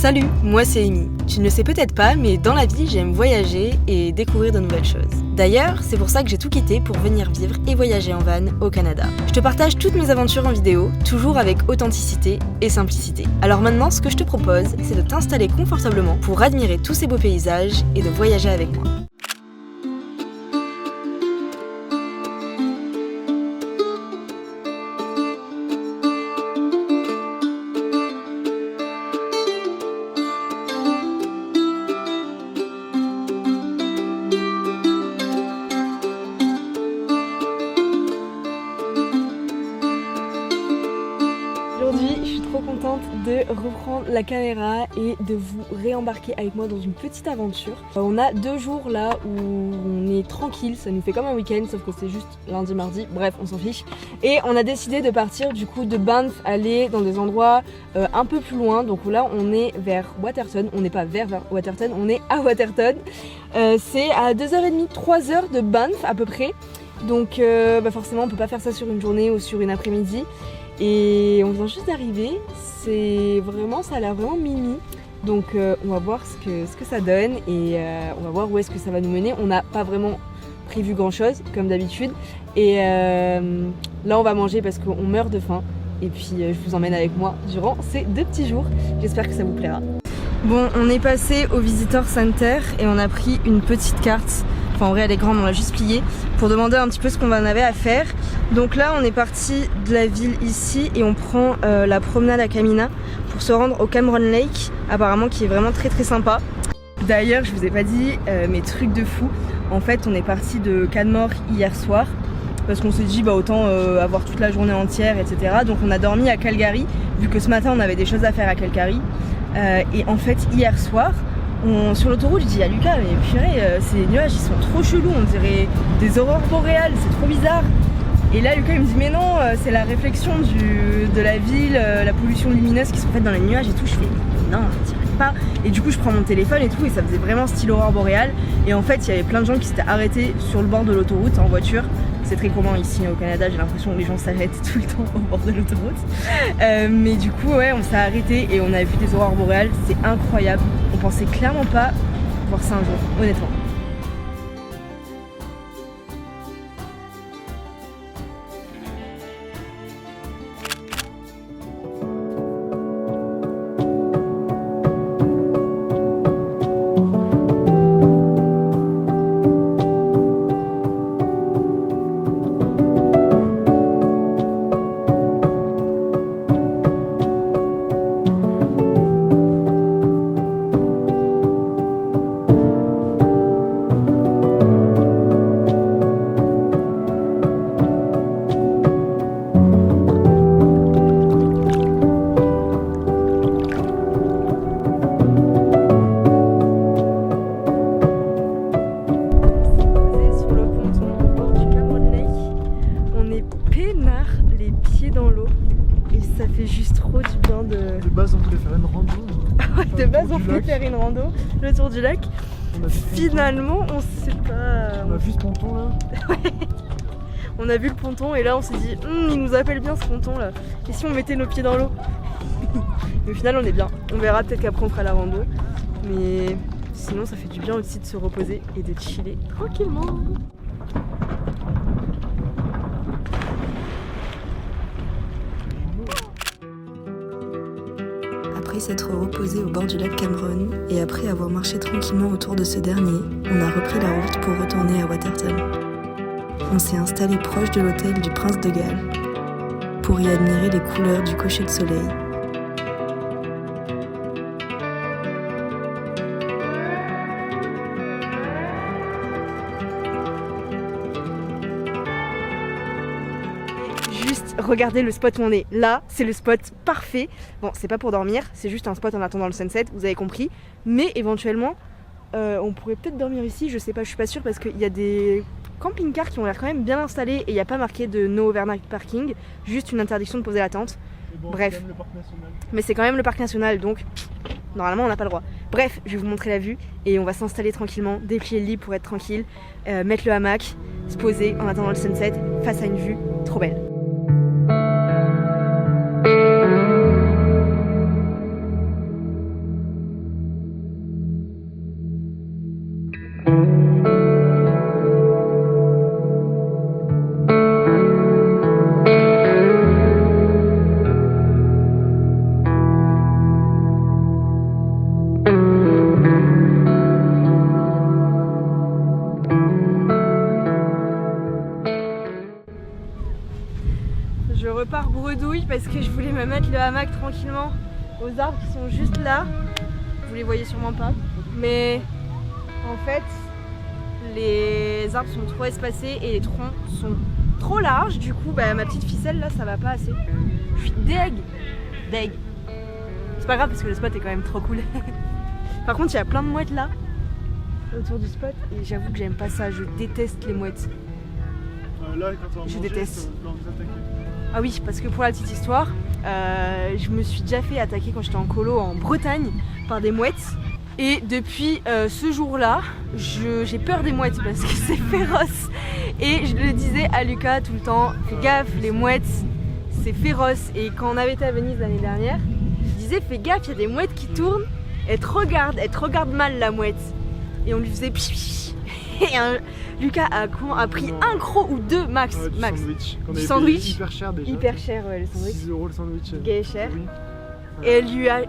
Salut, moi c'est Amy. Tu ne le sais peut-être pas, mais dans la vie, j'aime voyager et découvrir de nouvelles choses. D'ailleurs, c'est pour ça que j'ai tout quitté pour venir vivre et voyager en van au Canada. Je te partage toutes mes aventures en vidéo, toujours avec authenticité et simplicité. Alors maintenant, ce que je te propose, c'est de t'installer confortablement pour admirer tous ces beaux paysages et de voyager avec moi. Aujourd'hui, je suis trop contente de reprendre la caméra et de vous réembarquer avec moi dans une petite aventure. On a 2 jours là où on est tranquille, ça nous fait comme un week-end sauf que c'est juste lundi, mardi, bref on s'en fiche. Et on a décidé de partir du coup de Banff, aller dans des endroits un peu plus loin. Donc là on est vers Waterton, on n'est pas vers Waterton, on est à Waterton. C'est à 2h30, 3h de Banff à peu près. Donc forcément on peut pas faire ça sur une journée ou sur une après-midi. Et on vient juste d'arriver, ça a l'air vraiment mimi. Donc on va voir ce que ça donne et on va voir où est-ce que ça va nous mener. On n'a pas vraiment prévu grand chose comme d'habitude. Et là on va manger parce qu'on meurt de faim. Et puis je vous emmène avec moi durant ces 2 petits jours. J'espère que ça vous plaira. Bon, on est passé au Visitor Center et on a pris une petite carte. Enfin en vrai elle est grande, on l'a juste pliée pour demander un petit peu ce qu'on en avait à faire. Donc là on est parti de la ville ici et on prend la promenade à Kamina pour se rendre au Cameron Lake, apparemment qui est vraiment très très sympa. D'ailleurs je vous ai pas dit mes trucs de fou. En fait on est parti de Canmore hier soir parce qu'on s'est dit autant avoir toute la journée entière etc. Donc on a dormi à Calgary vu que ce matin on avait des choses à faire à Calgary. Et en fait hier soir sur l'autoroute, je dis à Lucas, mais purée, ces nuages ils sont trop chelous, on dirait des aurores boréales, c'est trop bizarre. Et là Lucas il me dit mais non, c'est la réflexion de la ville, la pollution lumineuse qui sont faites dans les nuages et tout. Je fais non, on dirait pas. Et du coup je prends mon téléphone et tout et ça faisait vraiment style aurore boréale. Et en fait il y avait plein de gens qui s'étaient arrêtés sur le bord de l'autoroute en voiture. C'est très commun ici au Canada, j'ai l'impression que les gens s'arrêtent tout le temps au bord de l'autoroute. Mais du coup ouais, on s'est arrêté et on a vu des aurores boréales, c'est incroyable. On pensait clairement pas voir ça un jour, honnêtement. Ça fait juste trop du bien de... De base on voulait faire une rando. De base on voulait faire une rando, le tour du lac. Finalement on sait pas... On a vu ce ponton là. On a vu le ponton et là on s'est dit il nous appelle bien ce ponton là. Et si on mettait nos pieds dans l'eau? Mais au final on est bien. On verra, peut-être qu'après on fera la rando. Mais sinon ça fait du bien aussi de se reposer et de chiller tranquillement. Après s'être reposé au bord du lac Cameron et après avoir marché tranquillement autour de ce dernier, on a repris la route pour retourner à Waterton. On s'est installé proche de l'hôtel du Prince de Galles pour y admirer les couleurs du coucher de soleil. Juste regardez le spot où on est. Là, c'est le spot parfait. Bon, c'est pas pour dormir, c'est juste un spot en attendant le sunset, vous avez compris. Mais éventuellement, on pourrait peut-être dormir ici, je sais pas, je suis pas sûre parce qu'il y a des camping-cars qui ont l'air quand même bien installés et il n'y a pas marqué de no overnight parking, juste une interdiction de poser la tente. Bon, bref, c'est le parc national. Mais c'est quand même le parc national donc normalement on n'a pas le droit. Bref, je vais vous montrer la vue et on va s'installer tranquillement, déplier le lit pour être tranquille, mettre le hamac, se poser en attendant le sunset face à une vue trop belle. bredouille parce que je voulais me mettre le hamac tranquillement aux arbres qui sont juste là. Vous les voyez sûrement pas. Mais en fait, les arbres sont trop espacés et les troncs sont trop larges. Du coup, bah, ma petite ficelle là, ça va pas assez. Je suis deg. C'est pas grave parce que le spot est quand même trop cool. Par contre, il y a plein de mouettes là autour du spot et j'avoue que j'aime pas ça. Je déteste les mouettes. Là, quand on va Je manger, déteste. on va vous attaquer. Ah oui, parce que pour la petite histoire, je me suis déjà fait attaquer quand j'étais en colo en Bretagne par des mouettes. Et depuis ce jour-là, j'ai peur des mouettes parce que c'est féroce. Et je le disais à Lucas tout le temps, fais gaffe, les mouettes, c'est féroce. Et quand on avait été à Venise l'année dernière, je disais, fais gaffe, il y a des mouettes qui tournent, elle te regarde mal la mouette. Et on lui faisait pipi. Et Lucas a pris un croc ou deux max. Du max. sandwich. Qu'on Du avait sandwich. payé hyper cher déjà. Hyper cher, ouais, le sandwich. 6 € le sandwich. Gay cher. Oui. Et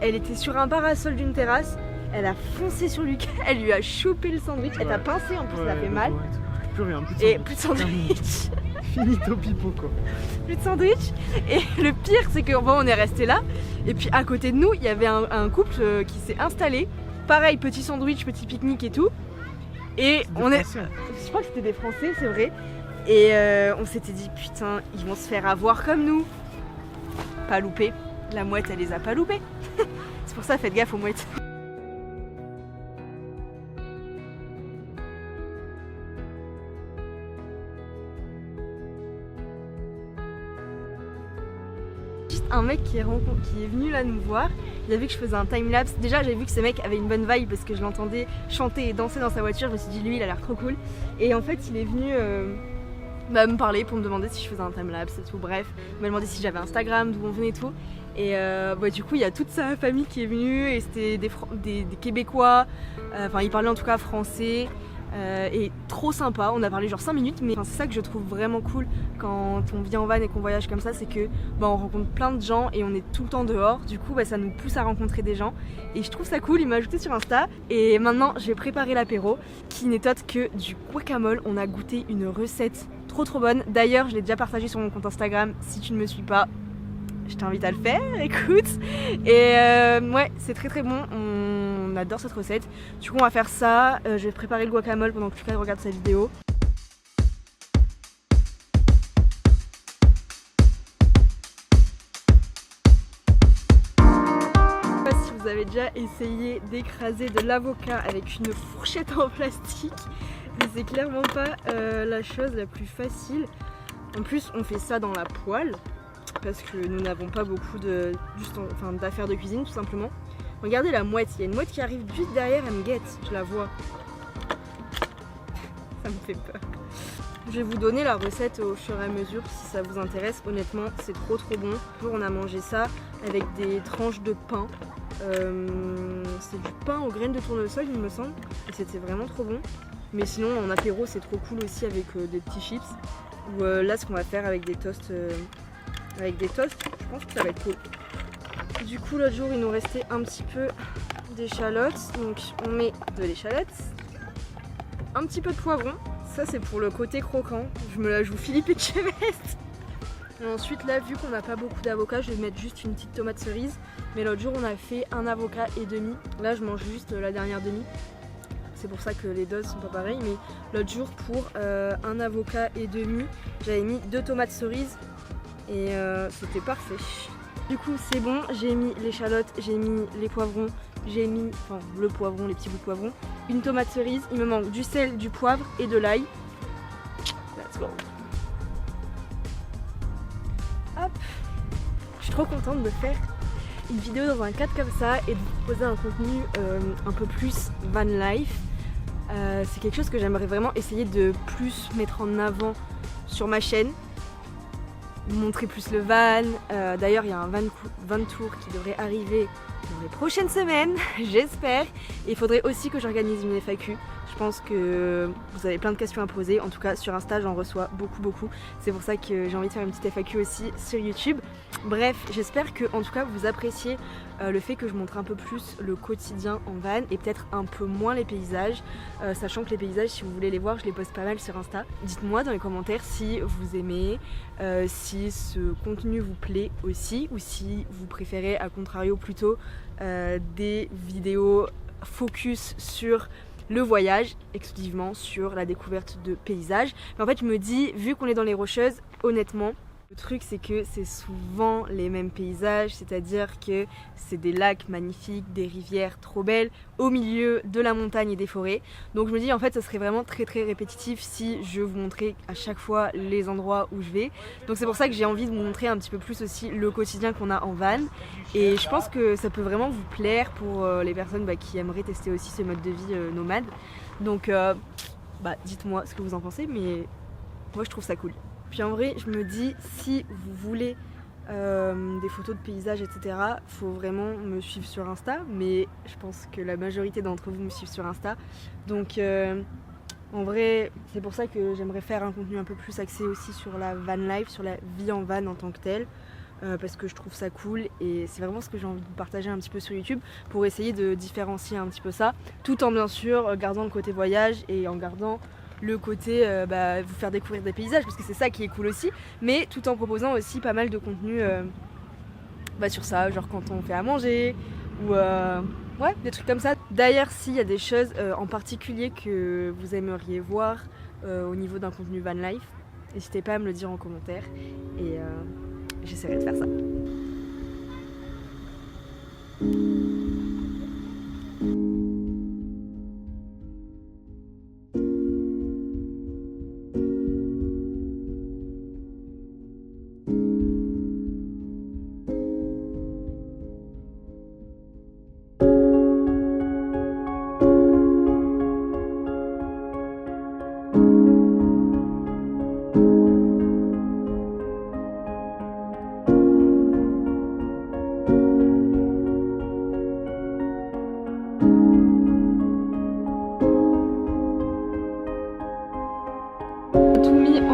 elle était sur un parasol d'une terrasse, elle a foncé sur Lucas, elle lui a chopé le sandwich, elle t'a pincé en plus, ça fait mal. Plus rien, plus de Et sandwich. plus de sandwich. Finito pipo quoi. Plus de sandwich. Et le pire, c'est que bon, on est resté là. Et puis à côté de nous, il y avait un couple qui s'est installé. Pareil, petit sandwich, petit pique-nique et tout. Et on est. Je crois que c'était des Français, c'est vrai. Et on s'était dit, putain, ils vont se faire avoir comme nous. Pas loupé. La mouette, elle les a pas loupés. C'est pour ça, faites gaffe aux mouettes. Juste un mec qui est venu là nous voir, il a vu que je faisais un timelapse. Déjà j'avais vu que ce mec avait une bonne vibe parce que je l'entendais chanter et danser dans sa voiture. Je me suis dit lui il a l'air trop cool. Et en fait il est venu me parler pour me demander si je faisais un timelapse et tout. Bref, il m'a demandé si j'avais Instagram, d'où on venait et tout. Et du coup il y a toute sa famille qui est venue et c'était des Québécois. Enfin il parlait en tout cas français. Et trop sympa, on a parlé genre 5 minutes, mais c'est ça que je trouve vraiment cool quand on vient en van et qu'on voyage comme ça, c'est que on rencontre plein de gens et on est tout le temps dehors, du coup ça nous pousse à rencontrer des gens et je trouve ça cool. Il m'a ajouté sur Insta et maintenant je vais préparer l'apéro qui n'est autre que du guacamole. On a goûté une recette trop bonne, d'ailleurs je l'ai déjà partagée sur mon compte Instagram, si tu ne me suis pas je t'invite à le faire, écoute. Et ouais, c'est très bon, on adore cette recette. Du coup on va faire ça, je vais préparer le guacamole pendant que Lucas regarde sa vidéo. Je sais pas si vous avez déjà essayé d'écraser de l'avocat avec une fourchette en plastique, mais c'est clairement pas la chose la plus facile. En plus on fait ça dans la poêle, parce que nous n'avons pas beaucoup d'affaires de cuisine tout simplement. Regardez la mouette, il y a une mouette qui arrive juste derrière, elle me guette, je la vois. Ça me fait peur. Je vais vous donner la recette au fur et à mesure si ça vous intéresse. Honnêtement, c'est trop bon. On a mangé ça avec des tranches de pain. C'est du pain aux graines de tournesol il me semble. Et c'était vraiment trop bon. Mais sinon en apéro c'est trop cool aussi avec des petits chips. Ou là ce qu'on va faire avec des toasts. Je pense que ça va être cool. Du coup l'autre jour il nous restait un petit peu d'échalotes, donc on met de l'échalote, un petit peu de poivron, ça c'est pour le côté croquant, je me la joue Philippe Etchebest. Et ensuite là vu qu'on n'a pas beaucoup d'avocats, je vais mettre juste une petite tomate cerise, mais l'autre jour on a fait un avocat et demi, là je mange juste la dernière demi. C'est pour ça que les doses sont pas pareilles, mais l'autre jour pour un avocat et demi, j'avais mis 2 tomates cerises. Et c'était parfait. Du coup c'est bon, j'ai mis l'échalote, j'ai mis les poivrons, j'ai mis le poivron, les petits bouts de poivron, une tomate cerise, il me manque du sel, du poivre et de l'ail. Let's go. Hop. Je suis trop contente de faire une vidéo dans un cadre comme ça et de vous proposer un contenu un peu plus van life. C'est quelque chose que j'aimerais vraiment essayer de plus mettre en avant sur ma chaîne. Montrer plus le van, d'ailleurs il y a un van tour qui devrait arriver dans les prochaines semaines, j'espère. Et il faudrait aussi que j'organise une FAQ. Je pense que vous avez plein de questions à poser. En tout cas, sur Insta, j'en reçois beaucoup. C'est pour ça que j'ai envie de faire une petite FAQ aussi sur YouTube. Bref, j'espère que en tout cas vous appréciez le fait que je montre un peu plus le quotidien en van et peut-être un peu moins les paysages, sachant que les paysages, si vous voulez les voir, je les poste pas mal sur Insta. Dites-moi dans les commentaires si vous aimez, si ce contenu vous plaît aussi, ou si vous préférez à contrario plutôt des vidéos focus sur le voyage, exclusivement sur la découverte de paysages. Mais en fait je me dis, vu qu'on est dans les Rocheuses, honnêtement, le truc c'est que c'est souvent les mêmes paysages, c'est-à-dire que c'est des lacs magnifiques, des rivières trop belles au milieu de la montagne et des forêts. Donc je me dis en fait ça serait vraiment très répétitif si je vous montrais à chaque fois les endroits où je vais. Donc c'est pour ça que j'ai envie de vous montrer un petit peu plus aussi le quotidien qu'on a en van. Et je pense que ça peut vraiment vous plaire pour les personnes qui aimeraient tester aussi ce mode de vie nomade. Donc dites-moi ce que vous en pensez, mais moi je trouve ça cool. Puis en vrai, je me dis, si vous voulez des photos de paysages, etc., faut vraiment me suivre sur Insta. Mais je pense que la majorité d'entre vous me suivent sur Insta. Donc en vrai, c'est pour ça que j'aimerais faire un contenu un peu plus axé aussi sur la van life, sur la vie en van en tant que telle. Parce que je trouve ça cool et c'est vraiment ce que j'ai envie de partager un petit peu sur YouTube pour essayer de différencier un petit peu ça, tout en bien sûr gardant le côté voyage et en gardant le côté vous faire découvrir des paysages parce que c'est ça qui est cool aussi, mais tout en proposant aussi pas mal de contenu sur ça, genre quand on fait à manger ou des trucs comme ça. D'ailleurs, s'il y a des choses en particulier que vous aimeriez voir au niveau d'un contenu van life, n'hésitez pas à me le dire en commentaire et j'essaierai de faire ça.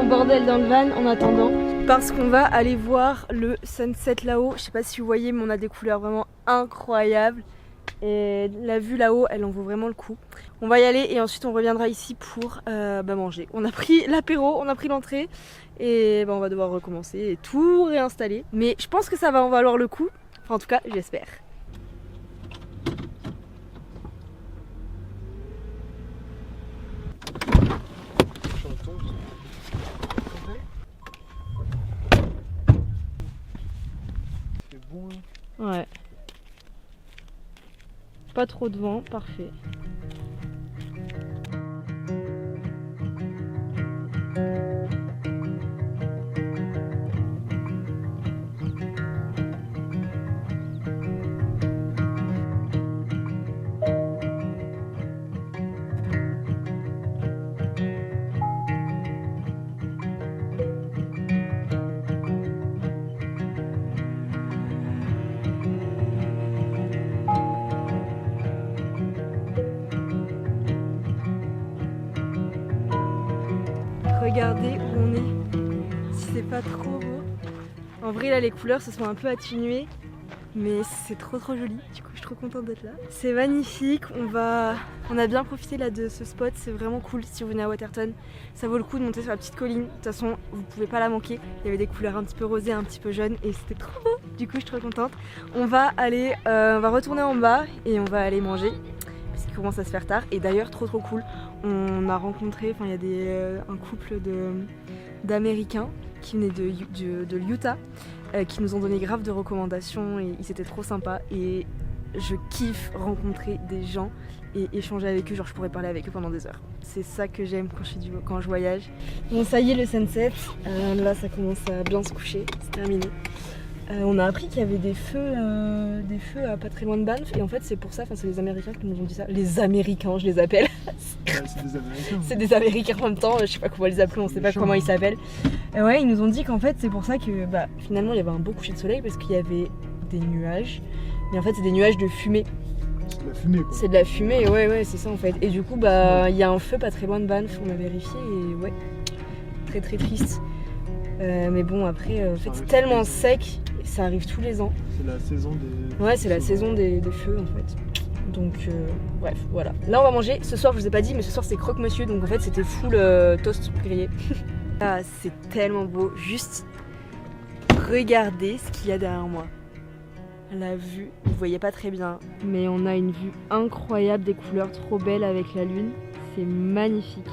Bordel dans le van en attendant parce qu'on va aller voir le sunset là-haut. Je sais pas si vous voyez mais on a des couleurs vraiment incroyables et la vue là-haut elle en vaut vraiment le coup. On va y aller et ensuite on reviendra ici pour manger. On a pris l'apéro, on a pris l'entrée et on va devoir recommencer et tout réinstaller, mais je pense que ça va en valoir le coup, enfin en tout cas j'espère. Ouais. Pas trop de vent, parfait. Regardez où on est, si c'est pas trop beau. En vrai là les couleurs se sont un peu atténuées, mais c'est trop joli, du coup je suis trop contente d'être là. C'est magnifique, on a bien profité là de ce spot, c'est vraiment cool si vous venez à Waterton. Ça vaut le coup de monter sur la petite colline, de toute façon vous pouvez pas la manquer. Il y avait des couleurs un petit peu rosées, un petit peu jaunes et c'était trop beau, du coup je suis trop contente. On va retourner en bas et on va aller manger. Qu'il commence à se faire tard et d'ailleurs trop cool, on a rencontré, il y a un couple d'Américains qui venaient de l'Utah qui nous ont donné grave de recommandations et ils étaient trop sympas et je kiffe rencontrer des gens et échanger avec eux, genre je pourrais parler avec eux pendant des heures. C'est ça que j'aime quand je voyage. Bon ça y est le sunset, là ça commence à bien se coucher, c'est terminé. On a appris qu'il y avait des feux à pas très loin de Banff et en fait c'est pour ça, c'est les Américains qui nous ont dit ça. Les Américains je les appelle. Ouais, c'est des Américains. C'est des Américains en même temps, je sais pas comment les appeler, on sait pas comment ils s'appellent. Ouais, ils nous ont dit qu'en fait c'est pour ça que finalement il y avait un beau coucher de soleil parce qu'il y avait des nuages Et en fait c'est des nuages de fumée. C'est de la fumée quoi. C'est de la fumée, ouais c'est ça en fait. Et du coup il y a un feu pas très loin de Banff, on a vérifié et ouais, très très triste. Mais bon après en fait c'est tellement sec, ça arrive tous les ans. C'est la saison des... Ouais c'est la saison des feux en fait. Donc bref voilà. Là on va manger, ce soir je vous ai pas dit mais ce soir c'est croque-monsieur donc en fait c'était full toast grillé. Ah, c'est tellement beau, juste regardez ce qu'il y a derrière moi. La vue, vous voyez pas très bien, mais on a une vue incroyable, des couleurs trop belles avec la lune, c'est magnifique.